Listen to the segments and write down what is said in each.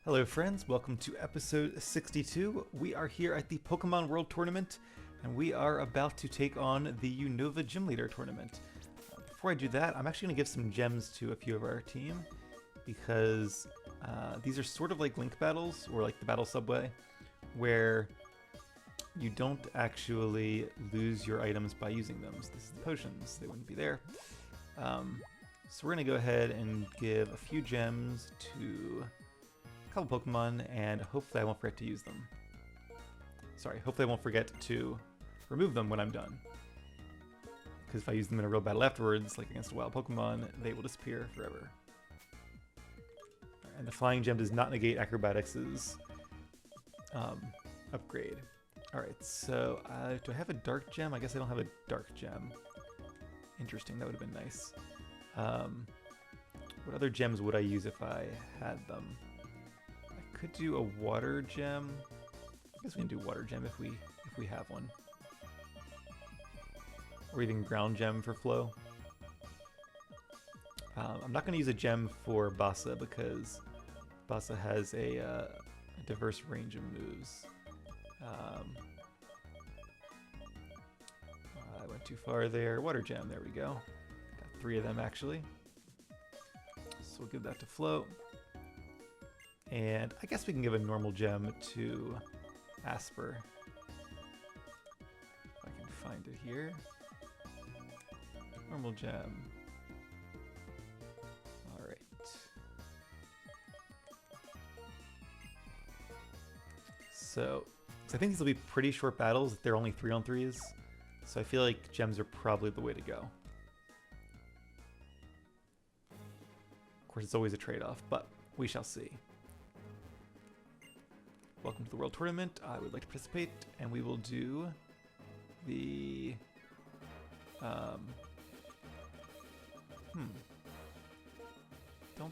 Hello friends, welcome to episode 62. We are here at the Pokemon World Tournament, and we are about to take on the Unova Gym Leader Tournament. Before I do that, I'm actually going to give some gems to a few of our team, because these are sort of like Link battles, or like the Battle Subway, where you don't actually lose your items by using them. So this is the potions, they wouldn't be there. So we're going to go ahead and give a few gems to couple Pokemon, and hopefully I won't forget to use them. Sorry, hopefully I won't forget to remove them when I'm done. Because if I use them in a real battle afterwards, like against a wild Pokemon, they will disappear forever. And the Flying Gem does not negate Acrobatics' upgrade. Alright, so do I have a Dark Gem? I guess I don't have a Dark Gem. Interesting, that would have been nice. What other gems would I use if I had them? Could do a water gem. I guess we can do water gem if we have one. Or even ground gem for flow. I'm not going to use a gem for Bassa because Bassa has a diverse range of moves. I went too far there. Water gem, there we go. Got 3 of them actually. So we'll give that to Float. And I guess we can give a normal gem to Asper. If I can find it here. Normal gem. Alright. So I think these will be pretty short battles. They're only 3-on-3s. So I feel like gems are probably the way to go. Of course, it's always a trade-off, but we shall see. Welcome to the World Tournament. I would like to participate, and we will do the don't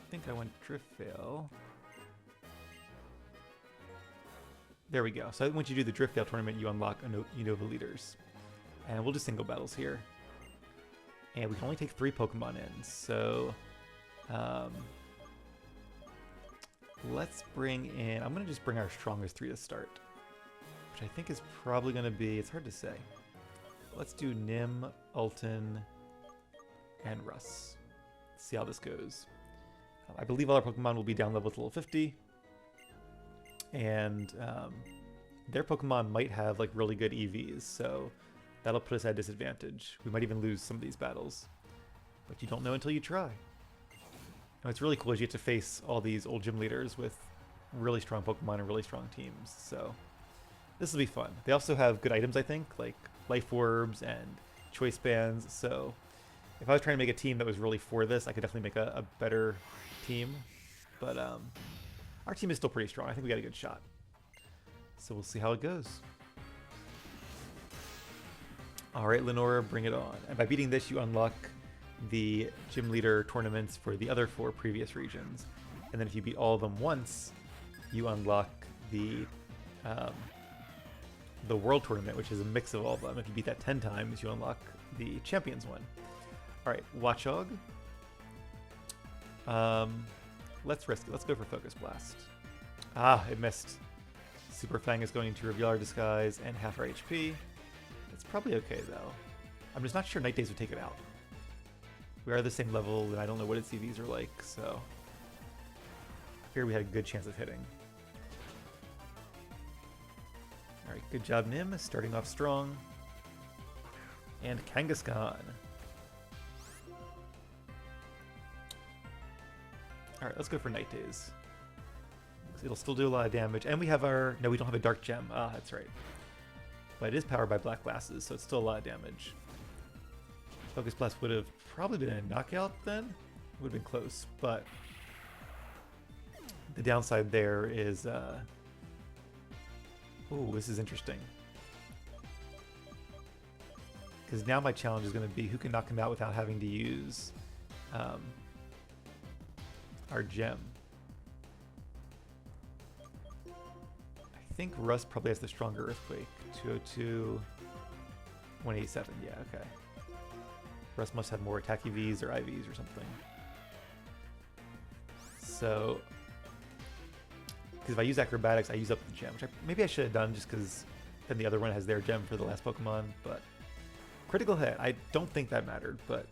think I went Drift Veil. There we go. So once you do the Drift Veil tournament, you unlock Unova leaders. And we'll do single battles here. And we can only take 3 Pokemon in, so let's bring in, I'm going to just bring our strongest 3 to start, which I think is probably going to be, it's hard to say. Let's do Nim, Alton, and Russ. Let's see how this goes. I believe all our Pokemon will be down level to level 50, and their Pokemon might have like really good EVs, so that'll put us at a disadvantage. We might even lose some of these battles, but you don't know until you try. What's really cool is you get to face all these old gym leaders with really strong Pokemon and really strong teams, so this will be fun. They also have good items, I think, like Life Orbs and Choice Bands, so if I was trying to make a team that was really for this, I could definitely make a better team, but our team is still pretty strong. I think we got a good shot, so we'll see how it goes. Alright, Lenora, bring it on. And by beating this, you unlock the gym leader tournaments for the other 4 previous regions, and then if you beat all of them once, you unlock the world tournament, which is a mix of all of them. If you beat that 10 times, you unlock the champions one. All right, Watchog. Let's risk it. Let's go for Focus Blast. Ah, it missed. Super Fang is going to reveal our disguise and half our HP. It's probably okay though. I'm just not sure Night Days would take it out. We are the same level, and I don't know what its CVs are like, so I figured we had a good chance of hitting. Alright, good job, Nim, starting off strong. And Kangaskhan. Alright, let's go for Night Days. It'll still do a lot of damage, and we have our... No, we don't have a Dark Gem. Ah, that's right. But it is powered by Black Glasses, so it's still a lot of damage. Focus Blast would have probably been a knockout then. It would have been close, but the downside there is... Ooh, this is interesting. Because now my challenge is going to be who can knock him out without having to use our gem. I think Russ probably has the stronger Earthquake. 202, 187, yeah, okay. Russ must have more attack EVs or IVs or something. So Because if I use acrobatics, I use up the gem, which maybe I should have done just because then the other one has their gem for the last Pokemon. But critical hit, I don't think that mattered, but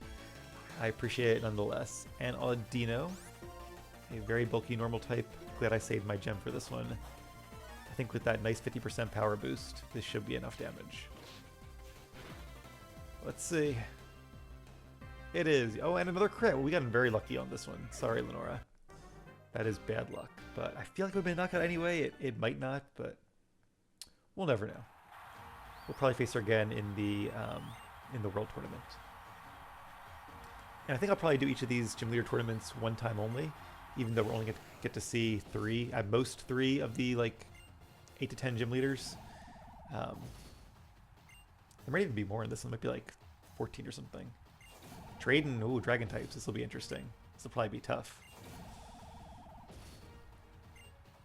I appreciate it nonetheless. And Aladino, a very bulky normal type. Glad I saved my gem for this one. I think with that nice 50% power boost, this should be enough damage. Let's see. It is. Oh, and another crit. Well, we got very lucky on this one. Sorry, Lenora. That is bad luck. But I feel like it would have been a knockout anyway. It might not, but we'll never know. We'll probably face her again in the World Tournament. And I think I'll probably do each of these Gym Leader tournaments one time only, even though we're only get to see 3, at most 3 of the like 8 to 10 Gym Leaders. There might even be more in this one. It might be like 14 or something. Drayden, ooh, Dragon types. This will be interesting. This will probably be tough.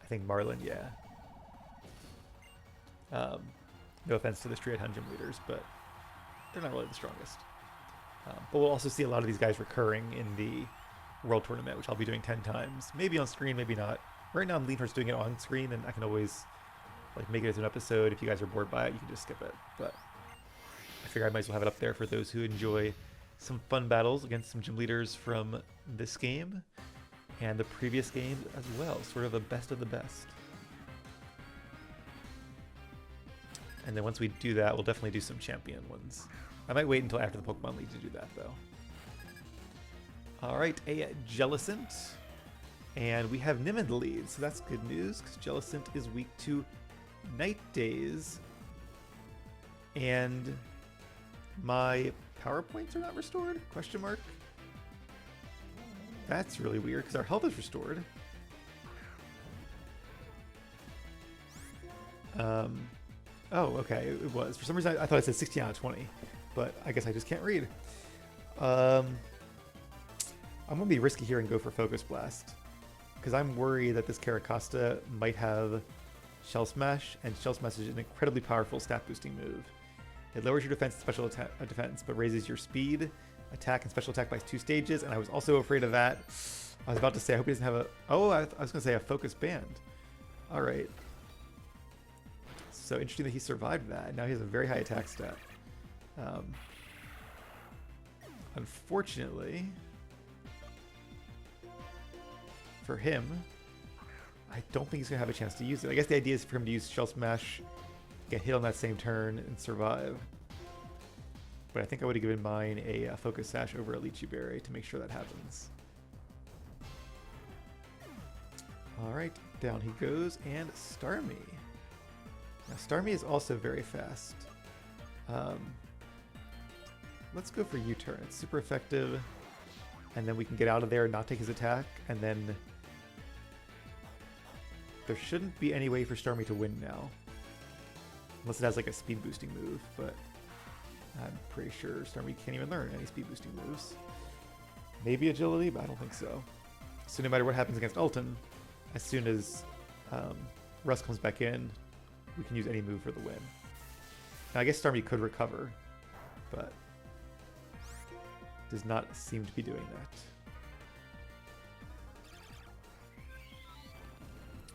I think Marlin, yeah. No offense to the Street Gym Leaders, but they're not really the strongest. But we'll also see a lot of these guys recurring in the World Tournament, which I'll be doing 10 times. Maybe on screen, maybe not. Right now I'm leaning towards doing it on screen, and I can always like make it as an episode. If you guys are bored by it, you can just skip it. But I figure I might as well have it up there for those who enjoy some fun battles against some gym leaders from this game and the previous game as well. Sort of a best of the best. And then once we do that, we'll definitely do some champion ones. I might wait until after the Pokemon League to do that, though. Alright, a Jellicent. And we have Nim in the lead, so that's good news, because Jellicent is weak to Night Days. And my power points are not restored? Question mark? That's really weird, because our health is restored. Oh, okay, it was. For some reason, I thought it said 16 out of 20, but I guess I just can't read. I'm going to be risky here and go for Focus Blast, because I'm worried that this Caracosta might have Shell Smash, and Shell Smash is an incredibly powerful stat-boosting move. It lowers your defense and special defense, but raises your speed, attack, and special attack by 2 stages, and I was also afraid of that. I was about to say, I hope he doesn't have a... Oh, I was going to say a Focus Band. Alright. So interesting that he survived that. Now he has a very high attack stat. Unfortunately, for him, I don't think he's going to have a chance to use it. I guess the idea is for him to use Shell Smash, get hit on that same turn, and survive. But I think I would have given mine a Focus Sash over a Lychee Berry to make sure that happens. Alright, down he goes, and Starmie. Now, Starmie is also very fast. Let's go for U-turn. It's super effective. And then we can get out of there and not take his attack. And then there shouldn't be any way for Starmie to win now. Unless it has like a speed boosting move. But I'm pretty sure Starmie can't even learn any speed boosting moves. Maybe agility, but I don't think so. So no matter what happens against Alton, as soon as Russ comes back in, we can use any move for the win. Now, I guess Starmie could recover, but does not seem to be doing that.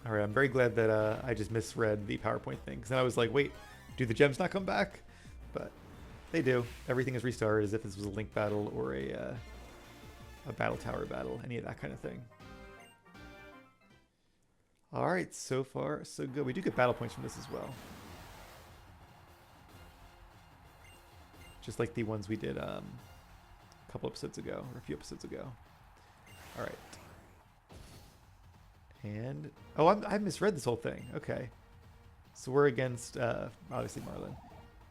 Alright, I'm very glad that I just misread the PowerPoint thing, because then I was like, wait, do the gems not come back? But they do. Everything is restarted as if this was a Link battle or a Battle Tower battle, any of that kind of thing. Alright, so far, so good. We do get battle points from this as well. Just like the ones we did a couple episodes ago, or a few episodes ago. Alright. And... oh, I misread this whole thing. Okay. So we're against, obviously, Marlin.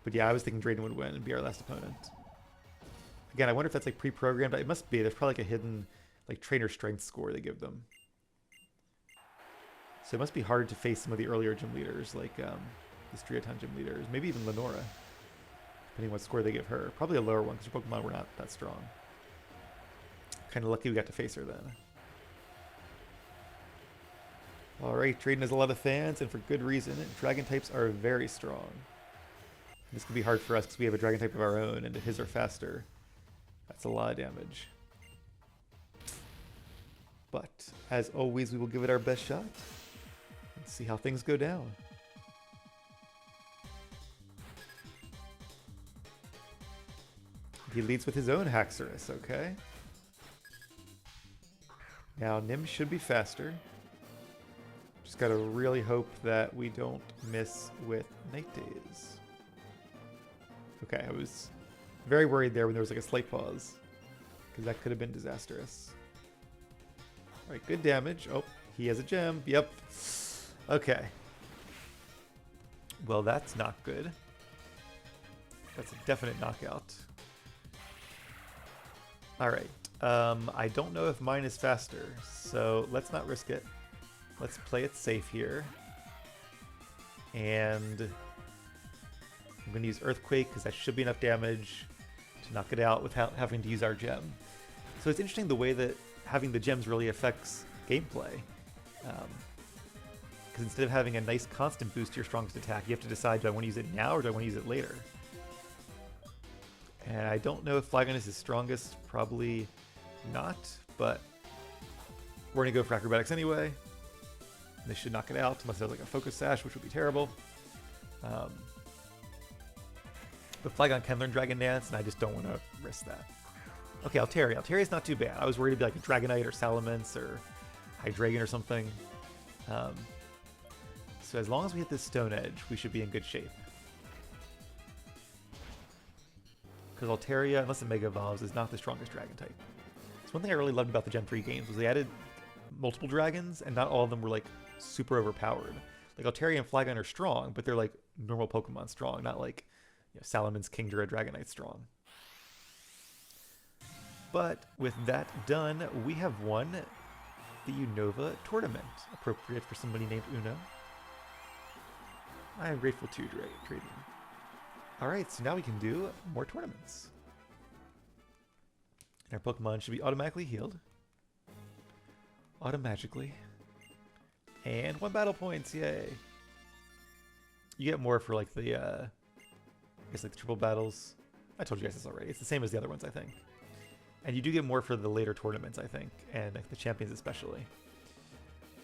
But yeah, I was thinking Drayden would win and be our last opponent. Again, I wonder if that's like pre-programmed, but it must be. There's probably like a hidden like trainer strength score they give them. So it must be hard to face some of the earlier gym leaders, like the Striaton gym leaders, maybe even Lenora, depending what score they give her. Probably a lower one, because her Pokemon were not that strong. Kind of lucky we got to face her then. Alright, Drayden has a lot of fans, and for good reason. Dragon types are very strong. This could be hard for us, because we have a Dragon type of our own, and his are faster. That's a lot of damage. But, as always, we will give it our best shot. Let's see how things go down. He leads with his own Haxorus, okay. Now Nim should be faster. Just gotta really hope that we don't miss with Night Days. Okay, I was very worried there when there was like a slight pause, because that could have been disastrous. Alright, good damage. Oh, he has a gem. Yep. Okay. Well, that's not good. That's a definite knockout. Alright. I don't know if mine is faster, so let's not risk it. Let's play it safe here. And I'm going to use Earthquake because that should be enough damage to knock it out without having to use our gem. So it's interesting the way that having the gems really affects gameplay. Because instead of having a nice constant boost to your strongest attack, you have to decide, do I want to use it now or do I want to use it later? And I don't know if Flygon is his strongest, probably not, but we're going to go for Acrobatics anyway. They should knock it out, unless there's like a Focus Sash, which would be terrible. But Flygon can learn Dragon Dance, and I just don't want to risk that. Okay, Altaria. Altaria's not too bad. I was worried it'd be like a Dragonite or Salamence or Hydreigon or something. So as long as we hit this Stone Edge, we should be in good shape. Because Altaria, unless it Mega Evolves, is not the strongest Dragon type. So one thing I really loved about the Gen 3 games was they added multiple dragons, and not all of them were like super overpowered. Like Altaria and Flygon are strong, but they're like normal Pokemon strong, not like Salamence, Kingdra, Dragonite strong. But with that done, we have won the Unova tournament, appropriate for somebody named Uno. I am grateful to Trading. Alright, so now we can do more tournaments. And our Pokemon should be automatically healed. Automagically. And 1 battle points, yay! You get more for like the, I guess like the triple battles. I told you guys this already. It's the same as the other ones, I think. And you do get more for the later tournaments, I think, and like the champions especially.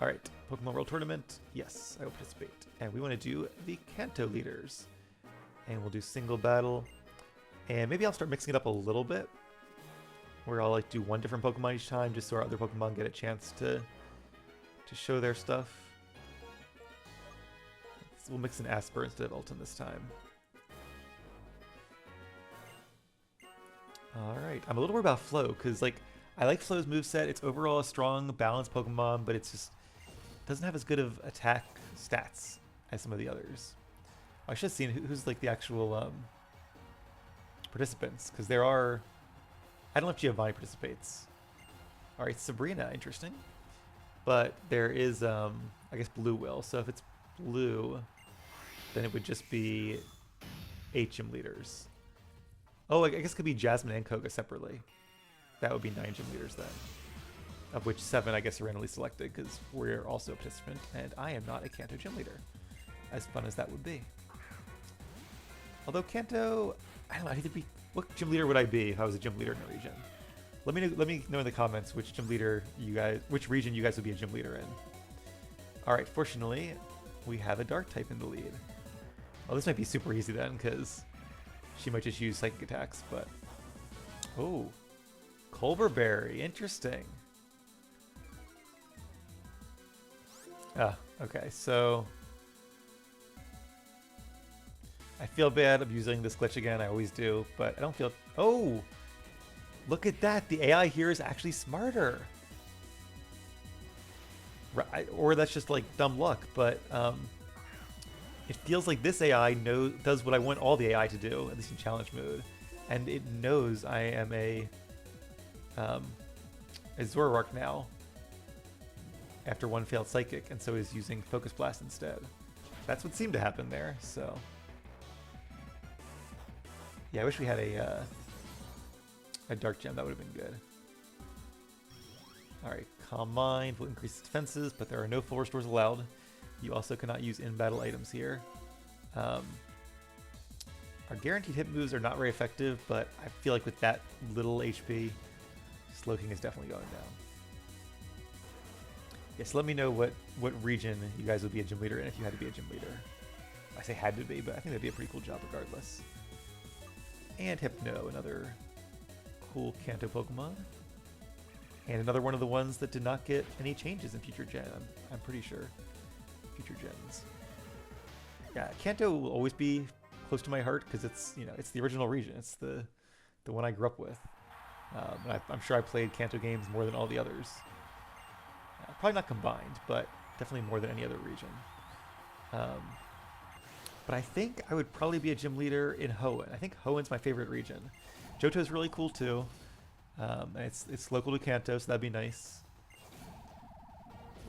Alright, Pokemon World Tournament. Yes, I will participate. And we want to do the Kanto leaders. And we'll do single battle. And maybe I'll start mixing it up a little bit, where I'll like do one different Pokemon each time, just so our other Pokemon get a chance to show their stuff. So we'll mix in Asper instead of Ultim this time. Alright, I'm a little worried about Flo, because like, I like Flo's moveset. It's overall a strong, balanced Pokemon, but it's just doesn't have as good of attack stats as some of the others. I should have seen who's like the actual participants, because there are... I don't know if Giovanni participates. Alright, Sabrina, interesting. But there is, I guess Blue will. So if it's Blue, then it would just be 8 gym leaders. Oh, I guess it could be Jasmine and Koga separately. That would be 9 gym leaders then. Of which 7, I guess, are randomly selected, because we're also a participant, and I am not a Kanto gym leader. As fun as that would be. Although Kanto, I don't know, what gym leader would I be if I was a gym leader in a region? Let me know in the comments which gym leader which region you guys would be a gym leader in. Alright, fortunately, we have a dark type in the lead. Well, this might be super easy then, because she might just use psychic attacks, but... Oh, Culverberry, interesting. Ah, okay, so... I feel bad of using this glitch again, I always do, but I don't feel... Oh! Look at that! The AI here is actually smarter! Right, or that's just like dumb luck, but it feels like this AI does what I want all the AI to do, at least in challenge mode. And it knows I am a Zoroark now, after one failed Psychic, and so is using Focus Blast instead. That's what seemed to happen there, so... Yeah, I wish we had a Dark Gem. That would have been good. Alright, Calm Mind will increase defenses, but there are no full restores allowed. You also cannot use in-battle items here. Our guaranteed hit moves are not very effective, but I feel like with that little HP, Slowking is definitely going down. Yes, let me know what region you guys would be a gym leader in if you had to be a gym leader. I say had to be, but I think that'd be a pretty cool job regardless. And Hypno, another cool Kanto Pokemon. And another one of the ones that did not get any changes in future gen. I'm pretty sure. Future gens. Yeah, Kanto will always be close to my heart because it's, you know, it's the original region. It's the one I grew up with. And I'm sure I played Kanto games more than all the others. Probably not combined, but definitely more than any other region. But I think I would probably be a gym leader in Hoenn. I think Hoenn's my favorite region. Johto's really cool too. It's local to Kanto, so that'd be nice.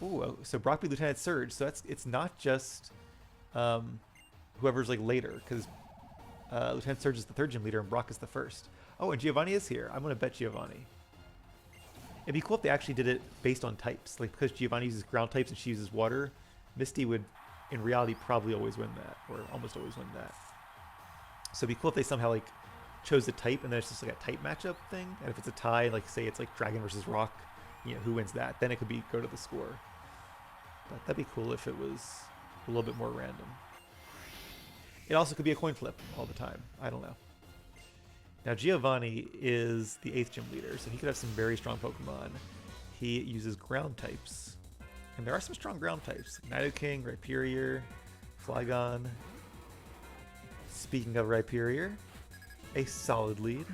Ooh, so Brock be Lieutenant Surge. So it's not just whoever's like later, because Lieutenant Surge is the third gym leader and Brock is the first. Oh, and Giovanni is here. I'm gonna bet Giovanni. It'd be cool if they actually did it based on types, like because Giovanni uses ground types and she uses water. Misty would, in reality, probably always win that, or almost always win that. So it'd be cool if they somehow like chose a type and then it's just like a type matchup thing. And if it's a tie, like say it's like Dragon versus Rock, you know, who wins that? Then it could be go to the score. But that'd be cool if it was a little bit more random. It also could be a coin flip all the time. I don't know. Now Giovanni is the 8th gym leader, so he could have some very strong Pokemon. He uses ground types. And there are some strong ground types. Nidoking, Rhyperior, Flygon. Speaking of Rhyperior, a solid lead.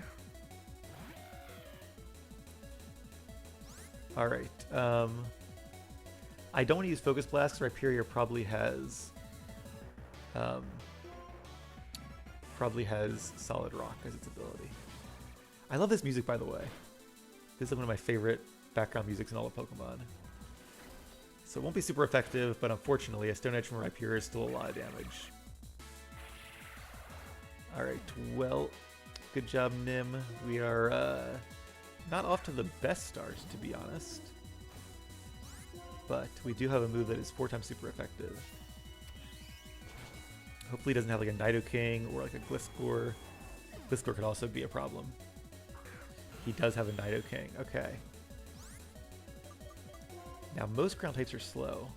Alright. I don't want to use Focus Blast because Rhyperior probably has Solid Rock as its ability. I love this music, by the way. This is one of my favorite background musics in all of Pokemon. So it won't be super effective, but unfortunately, a Stone Edge from Rhyperior is still a lot of damage. Alright, well, good job, Nim. We are not off to the best start, to be honest. But we do have a move that is 4 times super effective. Hopefully he doesn't have like a Nidoking or like a Gliscor. Gliscor could also be a problem. He does have a Nidoking. Okay. Now most ground types are slow.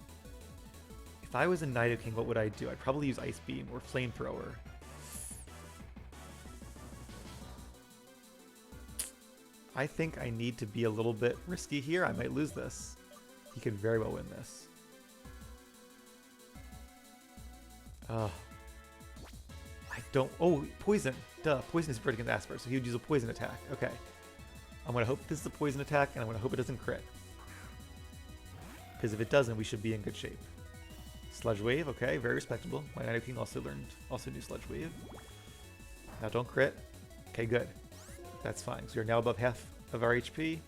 If I was a Nidoking, what would I do? I'd probably use Ice Beam or Flamethrower. I think I need to be a little bit risky here. I might lose this. He could very well win this. I don't... Oh, Poison. Duh. Poison is pretty against Asper, so he would use a Poison attack. Okay. I'm going to hope this is a Poison attack, and I'm going to hope it doesn't crit. Because if it doesn't, we should be in good shape. Sludge Wave. Okay, very respectable. My Nidoking also knew Sludge Wave. Now don't crit. Okay, good. That's fine. So we're now above half of our HP,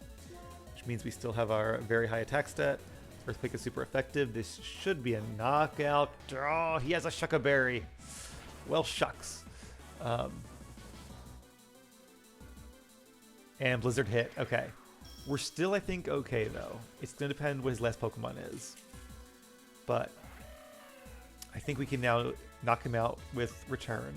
which means we still have our very high attack stat. Earthquake is super effective. This should be a knockout. Oh, he has a Shucka Berry. Well, shucks. And Blizzard hit. Okay. We're still, I think, okay, though. It's going to depend what his last Pokemon is. But I think we can now knock him out with Return.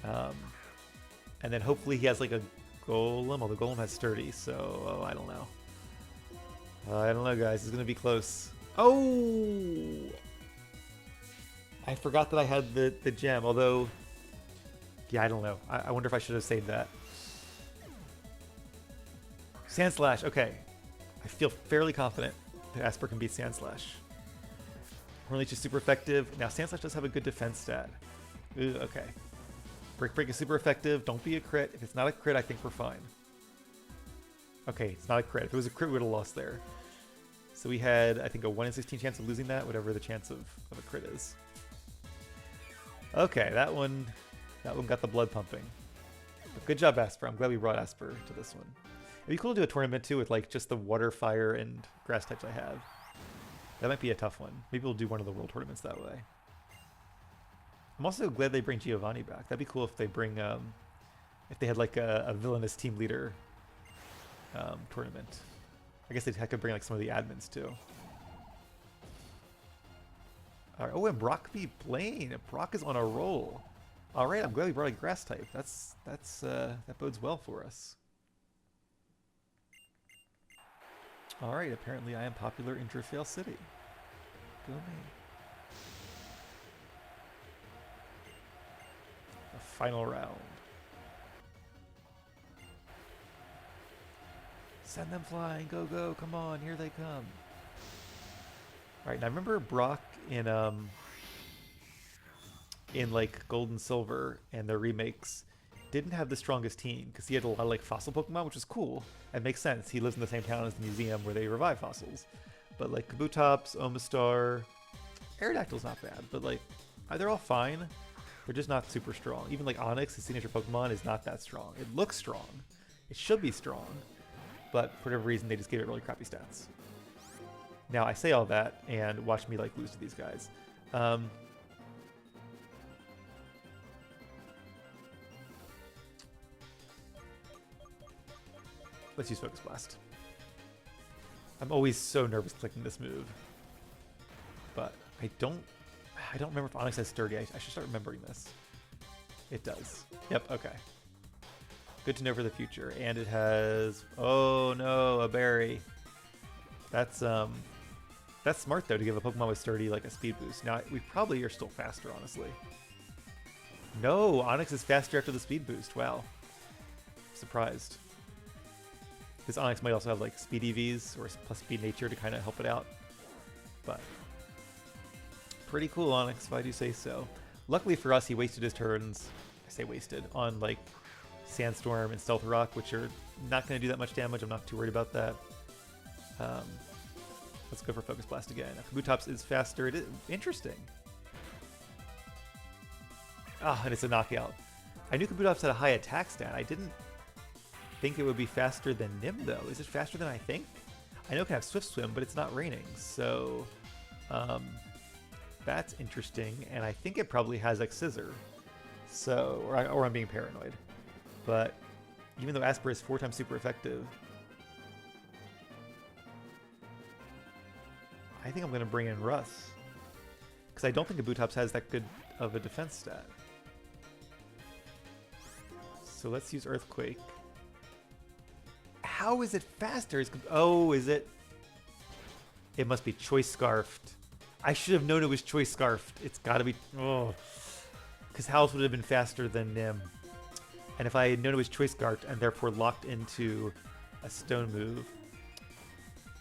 And then hopefully he has like a Golem. Well, the Golem has Sturdy, so I don't know. I don't know, guys. It's going to be close. Oh! I forgot that I had the gem, although... Yeah, I don't know. I wonder if I should have saved that. Sandslash. Okay. I feel fairly confident that Asper can beat Sandslash. Hornleech is super effective. Now, Sandslash does have a good defense stat. Ooh, okay. Break is super effective. Don't be a crit. If it's not a crit, I think we're fine. Okay, it's not a crit. If it was a crit, we would have lost there. So we had, I think, a 1 in 16 chance of losing that, whatever the chance of a crit is. Okay, that one got the blood pumping. But good job, Asper. I'm glad we brought Asper to this one. It'd be cool to do a tournament, too, with, like, just the water, fire, and grass types I have. That might be a tough one. Maybe we'll do one of the world tournaments that way. I'm also glad they bring Giovanni back. That'd be cool if they bring, if they had like a villainous team leader tournament. I guess they'd have to bring like some of the admins too. All right. Oh, and Brock v. Blaine. Brock is on a roll. All right. I'm glad we brought a grass type. That bodes well for us. Alright, apparently I am popular in Driftveil City. Go me. The final round. Send them flying, go, go, come on, here they come. Alright, now I remember Brock in like Gold and Silver and their remakes didn't have the strongest team because he had a lot of like fossil Pokemon, which is cool. It makes sense. He lives in the same town as the museum where they revive fossils. But like Kabutops, Omastar, Aerodactyl's not bad, but like they're all fine. They're just not super strong. Even like Onix, his signature Pokemon, is not that strong. It looks strong. It should be strong. But for whatever reason, they just gave it really crappy stats. Now, I say all that, and watch me like lose to these guys. Let's use Focus Blast. I'm always so nervous clicking this move. But I don't remember if Onix has Sturdy. I should start remembering this. It does. Yep, okay. Good to know for the future. And it has... Oh no, a berry. That's smart though, to give a Pokemon with Sturdy like a speed boost. Now, we probably are still faster, honestly. No, Onix is faster after the speed boost. Wow. Surprised. This Onix might also have like speed EVs or plus speed nature to kind of help it out. But pretty cool Onix, if I do say so. Luckily for us, he wasted his turns. I say wasted on like Sandstorm and Stealth Rock, which are not going to do that much damage. I'm not too worried about that. Let's go for Focus Blast again. Now, Kabutops is faster. It is interesting. Ah, and it's a knockout. I knew Kabutops had a high attack stat. I didn't think it would be faster than Nim, though. Is it faster than I think? I know it can have Swift Swim, but it's not raining, so that's interesting. And I think it probably has like Scissor, so or I'm being paranoid. But even though Asper is 4 times super effective, I think I'm going to bring in Russ because I don't think Kabutops has that good of a defense stat. So let's use Earthquake. How is it faster? Oh, is it? It must be Choice Scarfed. I should have known it was Choice Scarfed. It's got to be... Oh. Because how else would it have been faster than Nim? And if I had known it was Choice Scarfed and therefore locked into a Stone move...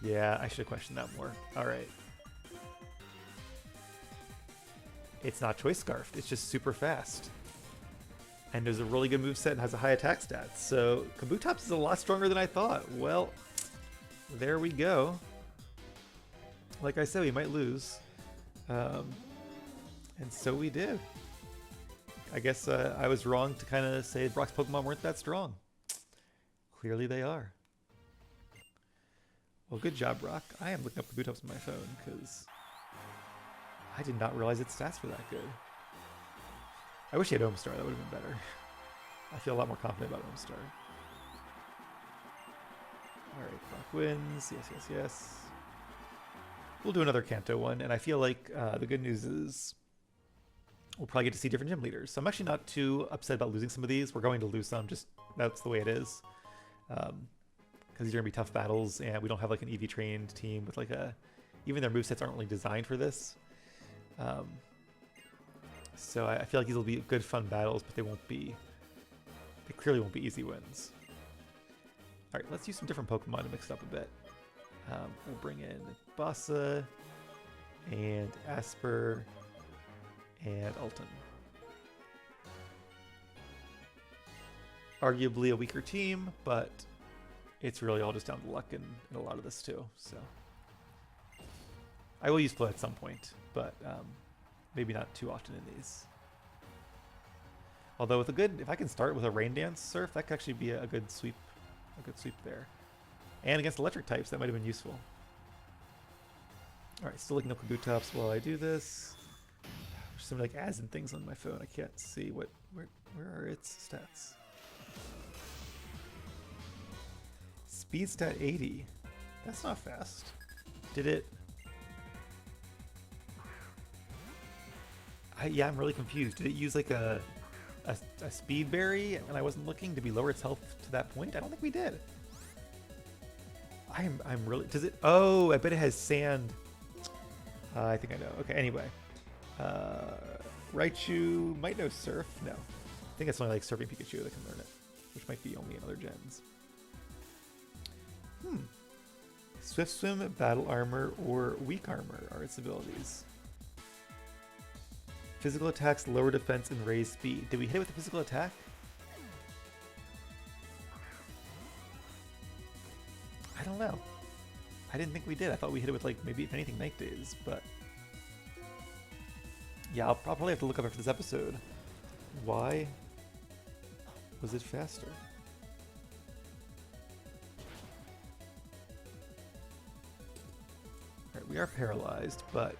Yeah, I should have questioned that more. Alright. It's not Choice Scarfed. It's just super fast. And there's a really good moveset and has a high attack stat. So Kabutops is a lot stronger than I thought. Well, there we go. Like I said, we might lose. And so we did. I guess I was wrong to kind of say Brock's Pokemon weren't that strong. Clearly they are. Well, good job, Brock. I am looking up Kabutops on my phone because I did not realize its stats were that good. I wish he had Omastar. That would have been better. I feel a lot more confident about Omastar. Alright, Brock wins. Yes, yes, yes. We'll do another Kanto one, and I feel like the good news is we'll probably get to see different gym leaders. So I'm actually not too upset about losing some of these. We're going to lose some, just that's the way it is. Because these are going to be tough battles, and we don't have like an EV trained team with like a... Even their movesets aren't really designed for this. So I feel like these will be good fun battles, but they clearly won't be easy wins. Alright, let's use some different Pokemon to mix it up a bit. We'll bring in Bassa, and Asper, and Alton. Arguably a weaker team, but it's really all just down to luck in a lot of this too. So I will use Flow at some point, but maybe not too often in these. Although with if I can start with a Rain Dance Surf, that could actually be a good sweep there. And against electric types, that might have been useful. Alright, still looking up Kabutops while I do this. There's so many like ads and things on my phone, I can't see where are its stats. Speed stat 80. That's not fast. Did it... Yeah, I'm really confused. Did it use like a speed berry and I wasn't looking? Did we lower its health to that point? I don't think we did. I'm really... Does it... Oh, I bet it has sand. I think I know. Okay, anyway. Raichu might know Surf. No. I think it's only like Surfing Pikachu that can learn it, which might be only in other gens. Swift Swim, Battle Armor, or Weak Armor are its abilities. Physical attacks, lower defense, and raise speed. Did we hit it with the physical attack? I don't know. I didn't think we did. I thought we hit it with, like, maybe, if anything, Night Days, but... Yeah, I'll probably have to look up after this episode. Why was it faster? Alright, we are paralyzed, but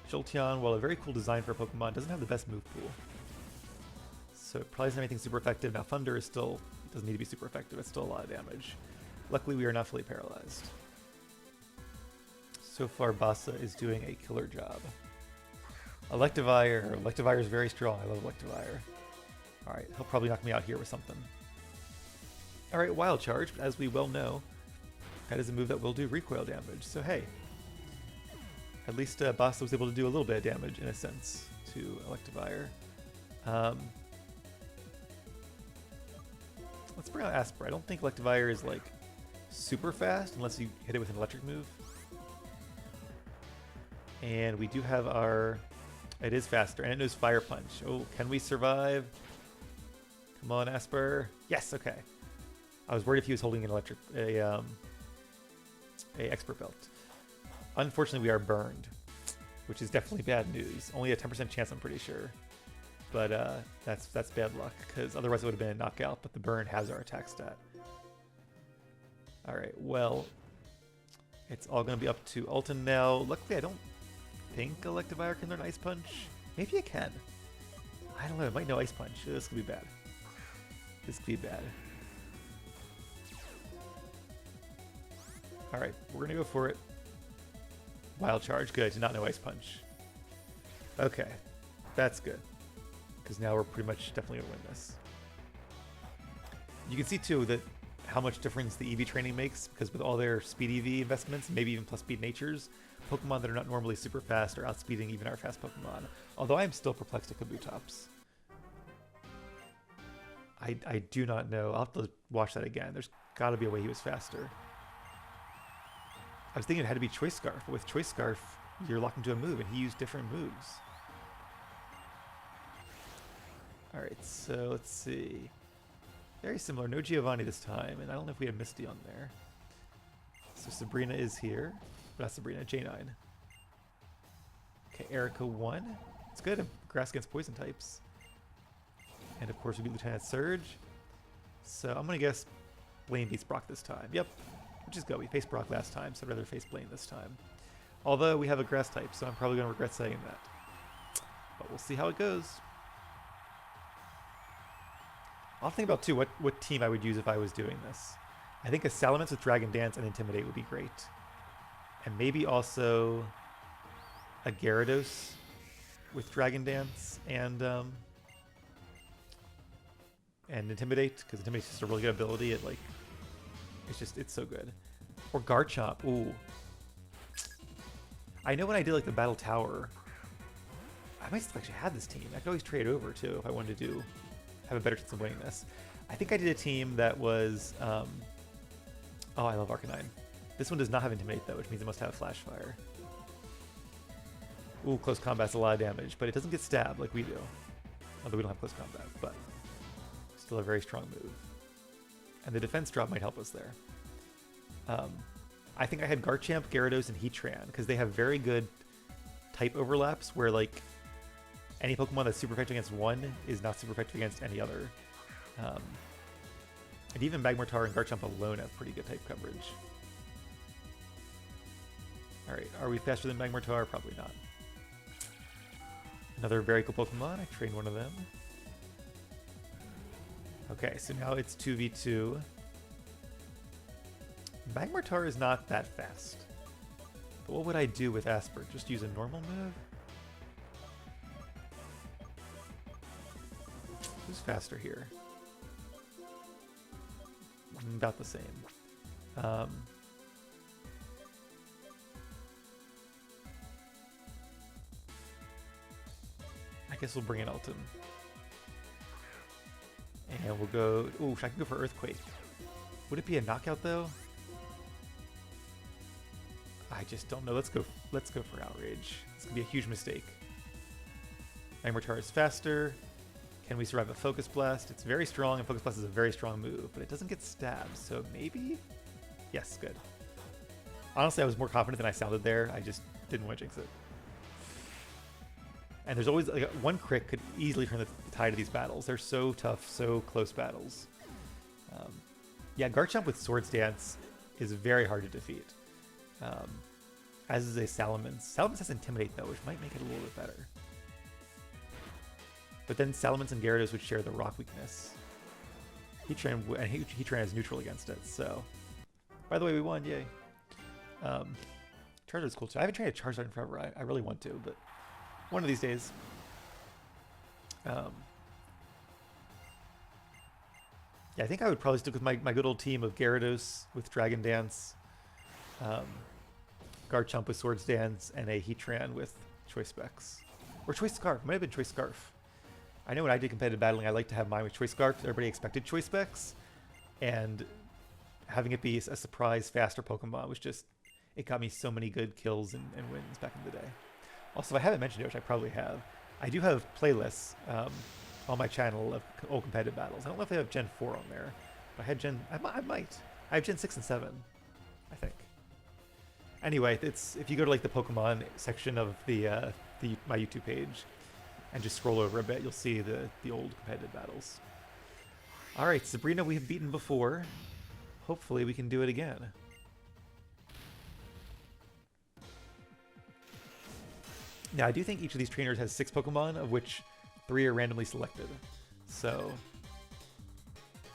Jolteon, while a very cool design for a Pokemon, doesn't have the best move pool. So it probably doesn't have anything super effective. Now Thunder is still... It doesn't need to be super effective. It's still a lot of damage. Luckily, we are not fully paralyzed. So far, Bassa is doing a killer job. Electivire. Electivire is very strong. I love Electivire. Alright, he'll probably knock me out here with something. Alright, Wild Charge. As we well know, that is a move that will do recoil damage. So hey, at least Bassa was able to do a little bit of damage, in a sense, to Electivire. Let's bring out Asper. I don't think Electivire is, like, super fast unless you hit it with an electric move. And we do have our... It is faster, and it knows Fire Punch. Oh, can we survive? Come on, Asper. Yes, okay. I was worried if he was holding an expert belt. Unfortunately, we are burned, which is definitely bad news. Only a 10% chance, I'm pretty sure. But that's bad luck, because otherwise it would have been a knockout, but the burn has our attack stat. Alright, well, it's all going to be up to Alton now. Luckily, I don't think Electivire can learn Ice Punch. Maybe it can. I don't know, it might know Ice Punch. This could be bad. This could be bad. Alright, we're going to go for it. Wild Charge, good. Did not know Ice Punch. Okay, that's good. Because now we're pretty much definitely going to win this. You can see, too, that how much difference the EV training makes, because with all their speed EV investments, maybe even plus speed natures, Pokemon that are not normally super fast are outspeeding even our fast Pokemon. Although I am still perplexed at Kabutops. I do not know. I'll have to watch that again. There's got to be a way he was faster. I was thinking it had to be Choice Scarf, but with Choice Scarf, you're locked into a move, and he used different moves. Alright, so let's see. Very similar. No Giovanni this time, and I don't know if we have Misty on there. So Sabrina is here. Not Sabrina, J9. Okay, Erica 1. It's good. Grass against poison types. And of course we beat Lieutenant Surge. So I'm going to guess Blaine beats Brock this time. Yep. Which is good. We faced Brock last time, so I'd rather face Blaine this time. Although we have a grass type, so I'm probably going to regret saying that. But we'll see how it goes. I'll think about, too, what team I would use if I was doing this. I think a Salamence with Dragon Dance and Intimidate would be great. And maybe also a Gyarados with Dragon Dance and Intimidate, because Intimidate's just a really good ability. It's so good. Or Garchomp. Ooh. I know when I did like the Battle Tower, I might still actually have this team. I could always trade over too if I wanted to have a better chance of winning this. I think I did a team that was oh, I love Arcanine. This one does not have Intimidate though, which means it must have Flash Fire. Ooh, close combat's a lot of damage, but it doesn't get stabbed like we do. Although we don't have close combat, but still a very strong move. And the defense drop might help us there. I think I had Garchomp, Gyarados, and Heatran, because they have very good type overlaps where, like, any Pokemon that's super effective against one is not super effective against any other. And even Magmortar and Garchomp alone have pretty good type coverage. Alright, are we faster than Magmortar? Probably not. Another very cool Pokemon. I trained one of them. Okay, so now it's 2v2. Magmortar is not that fast. But what would I do with Asper? Just use a normal move? Who's faster here? About the same. guess we'll bring in Alton. And we'll go... Ooh, I can go for Earthquake. Would it be a knockout, though? I just don't know. Let's go for Outrage. It's going to be a huge mistake. Magmortar is faster. Can we survive a Focus Blast? It's very strong, and Focus Blast is a very strong move, but it doesn't get stabbed, so maybe? Yes, good. Honestly, I was more confident than I sounded there. I just didn't want to jinx it. And there's always, like, one crit could easily turn the tide of these battles. They're so tough, so close battles. Yeah, Garchomp with Swords Dance is very hard to defeat. As is a Salamence. Salamence has Intimidate, though, which might make it a little bit better. But then Salamence and Gyarados would share the Rock weakness. Heatran is neutral against it, so... By the way, we won, yay. Charizard's cool, too. I haven't trained a Charizard in forever. I really want to, but one of these days. Yeah, I think I would probably stick with my good old team of Gyarados with Dragon Dance, Garchomp with Swords Dance, and a Heatran with Choice Specs. Or Choice Scarf. It might have been Choice Scarf. I know when I did competitive battling, I like to have mine with Choice Scarf. Everybody expected Choice Specs, and having it be a surprise faster Pokemon was just, it got me so many good kills and wins back in the day. Also, if I haven't mentioned it, which I probably have, I do have playlists on my channel of old competitive battles. I don't know if they have Gen 4 on there. But I had I might. I have Gen 6 and 7, I think. Anyway, it's if you go to like the Pokemon section of my YouTube page and just scroll over a bit, you'll see the old competitive battles. All right, Sabrina, we have beaten before. Hopefully, we can do it again. Now, I do think each of these trainers has 6 Pokemon, of which 3 are randomly selected. So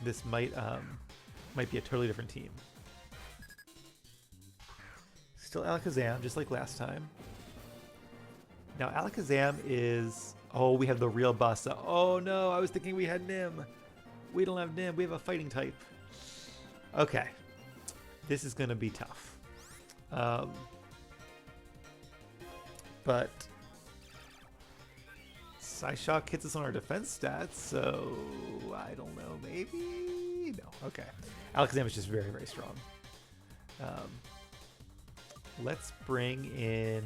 this might be a totally different team. Still Alakazam, just like last time. Now, Alakazam is... Oh, we have the real Bassa. Oh, no, I was thinking we had Nim. We don't have Nim. We have a fighting type. Okay. This is going to be tough. But Psyshock hits us on our defense stats, so I don't know, maybe? No, okay. Alakazam is just very, very strong. Let's bring in...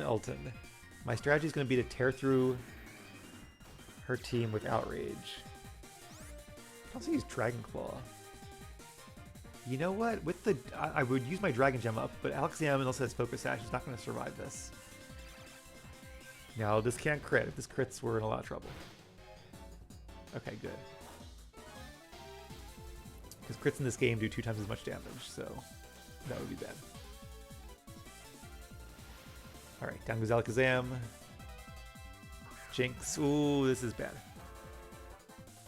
Alton. My strategy is going to be to tear through her team with Outrage. I'll also use Dragon Claw. You know what? With the I would use my Dragon Gem up, but Alakazam also has Focus Sash. He's not going to survive this. No, this can't crit. If this crits, we're in a lot of trouble. Okay, good. Because crits in this game do 2 times as much damage, so that would be bad. Alright, down goes Alakazam. Jinx. Ooh, this is bad.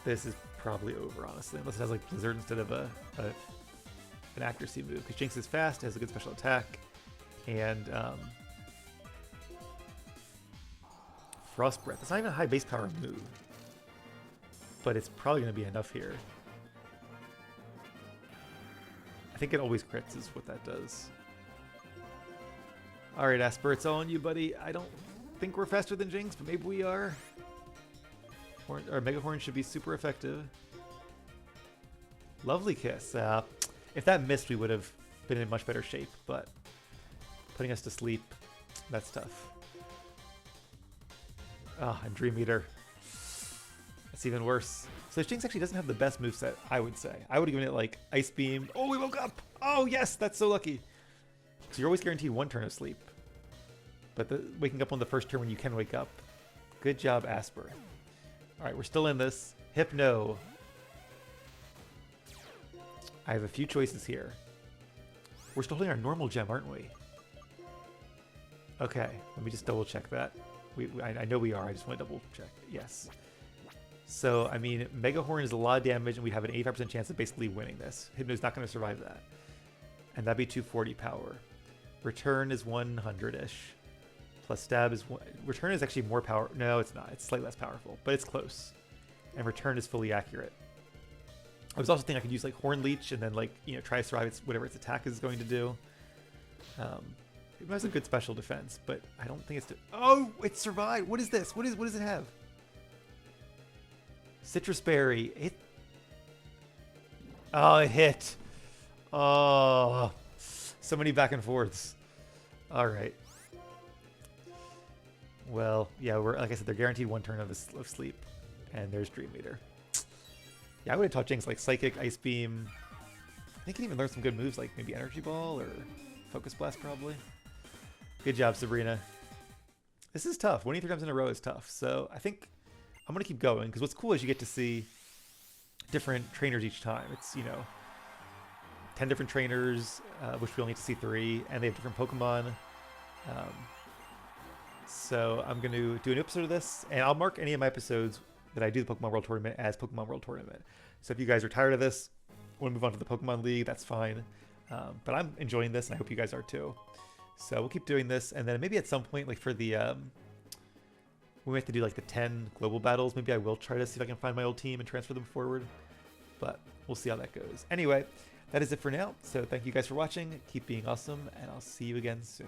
This is probably over, honestly, unless it has like Blizzard instead of an accuracy move. Because Jinx is fast, has a good special attack, and Frost Breath. It's not even a high base power move, but it's probably going to be enough here. I think it always crits is what that does. Alright, Asper, it's all on you, buddy. I don't think we're faster than Jinx, but maybe we are. Our Mega Horn should be super effective. Lovely Kiss. If that missed, we would have been in much better shape, but putting us to sleep, that's tough. Ah, and Dream Eater. That's even worse. So Jinx actually doesn't have the best moveset, I would say. I would have given it like Ice Beam. Oh, we woke up! Oh, yes, that's so lucky. So you're always guaranteed 1 turn of sleep. But waking up on the first turn when you can wake up. Good job, Asper. Alright, we're still in this. Hypno. I have a few choices here. We're still holding our normal gem, aren't we? Okay, let me just double check that. I know we are, I just want to double check. Yes. So, I mean, Mega Horn is a lot of damage, and we have an 85% chance of basically winning this. Hypno's not going to survive that. And that'd be 240 power. Return is 100-ish. Plus stab is... Return is actually more power... No, it's not. It's slightly less powerful, but it's close. And return is fully accurate. I was also thinking I could use like Horn Leech and then like, you know, try to survive whatever its attack is going to do. It has a good special defense, but I don't think it's... Oh, it survived! What is this? What does it have? Citrus Berry. Oh, it hit. Oh, so many back and forths. All right. Well, yeah, like I said, they're guaranteed 1 turn of sleep. And there's Dream Eater. Yeah, I would have taught Jinx like Psychic, Ice Beam. I think you can even learn some good moves like maybe Energy Ball or Focus Blast probably. Good job, Sabrina. This is tough. Winning 3 times in a row is tough. So I think I'm going to keep going because what's cool is you get to see different trainers each time. It's, 10 different trainers, which we only get to see 3, and they have different Pokemon. So I'm going to do an episode of this, and I'll mark any of my episodes that I do the Pokemon World Tournament as Pokemon World Tournament. So if you guys are tired of this, want to move on to the Pokemon League, that's fine. But I'm enjoying this, and I hope you guys are too. So we'll keep doing this, and then maybe at some point, like for the, when we have to do like the 10 global battles, maybe I will try to see if I can find my old team and transfer them forward. But we'll see how that goes. Anyway, that is it for now. So thank you guys for watching. Keep being awesome, and I'll see you again soon.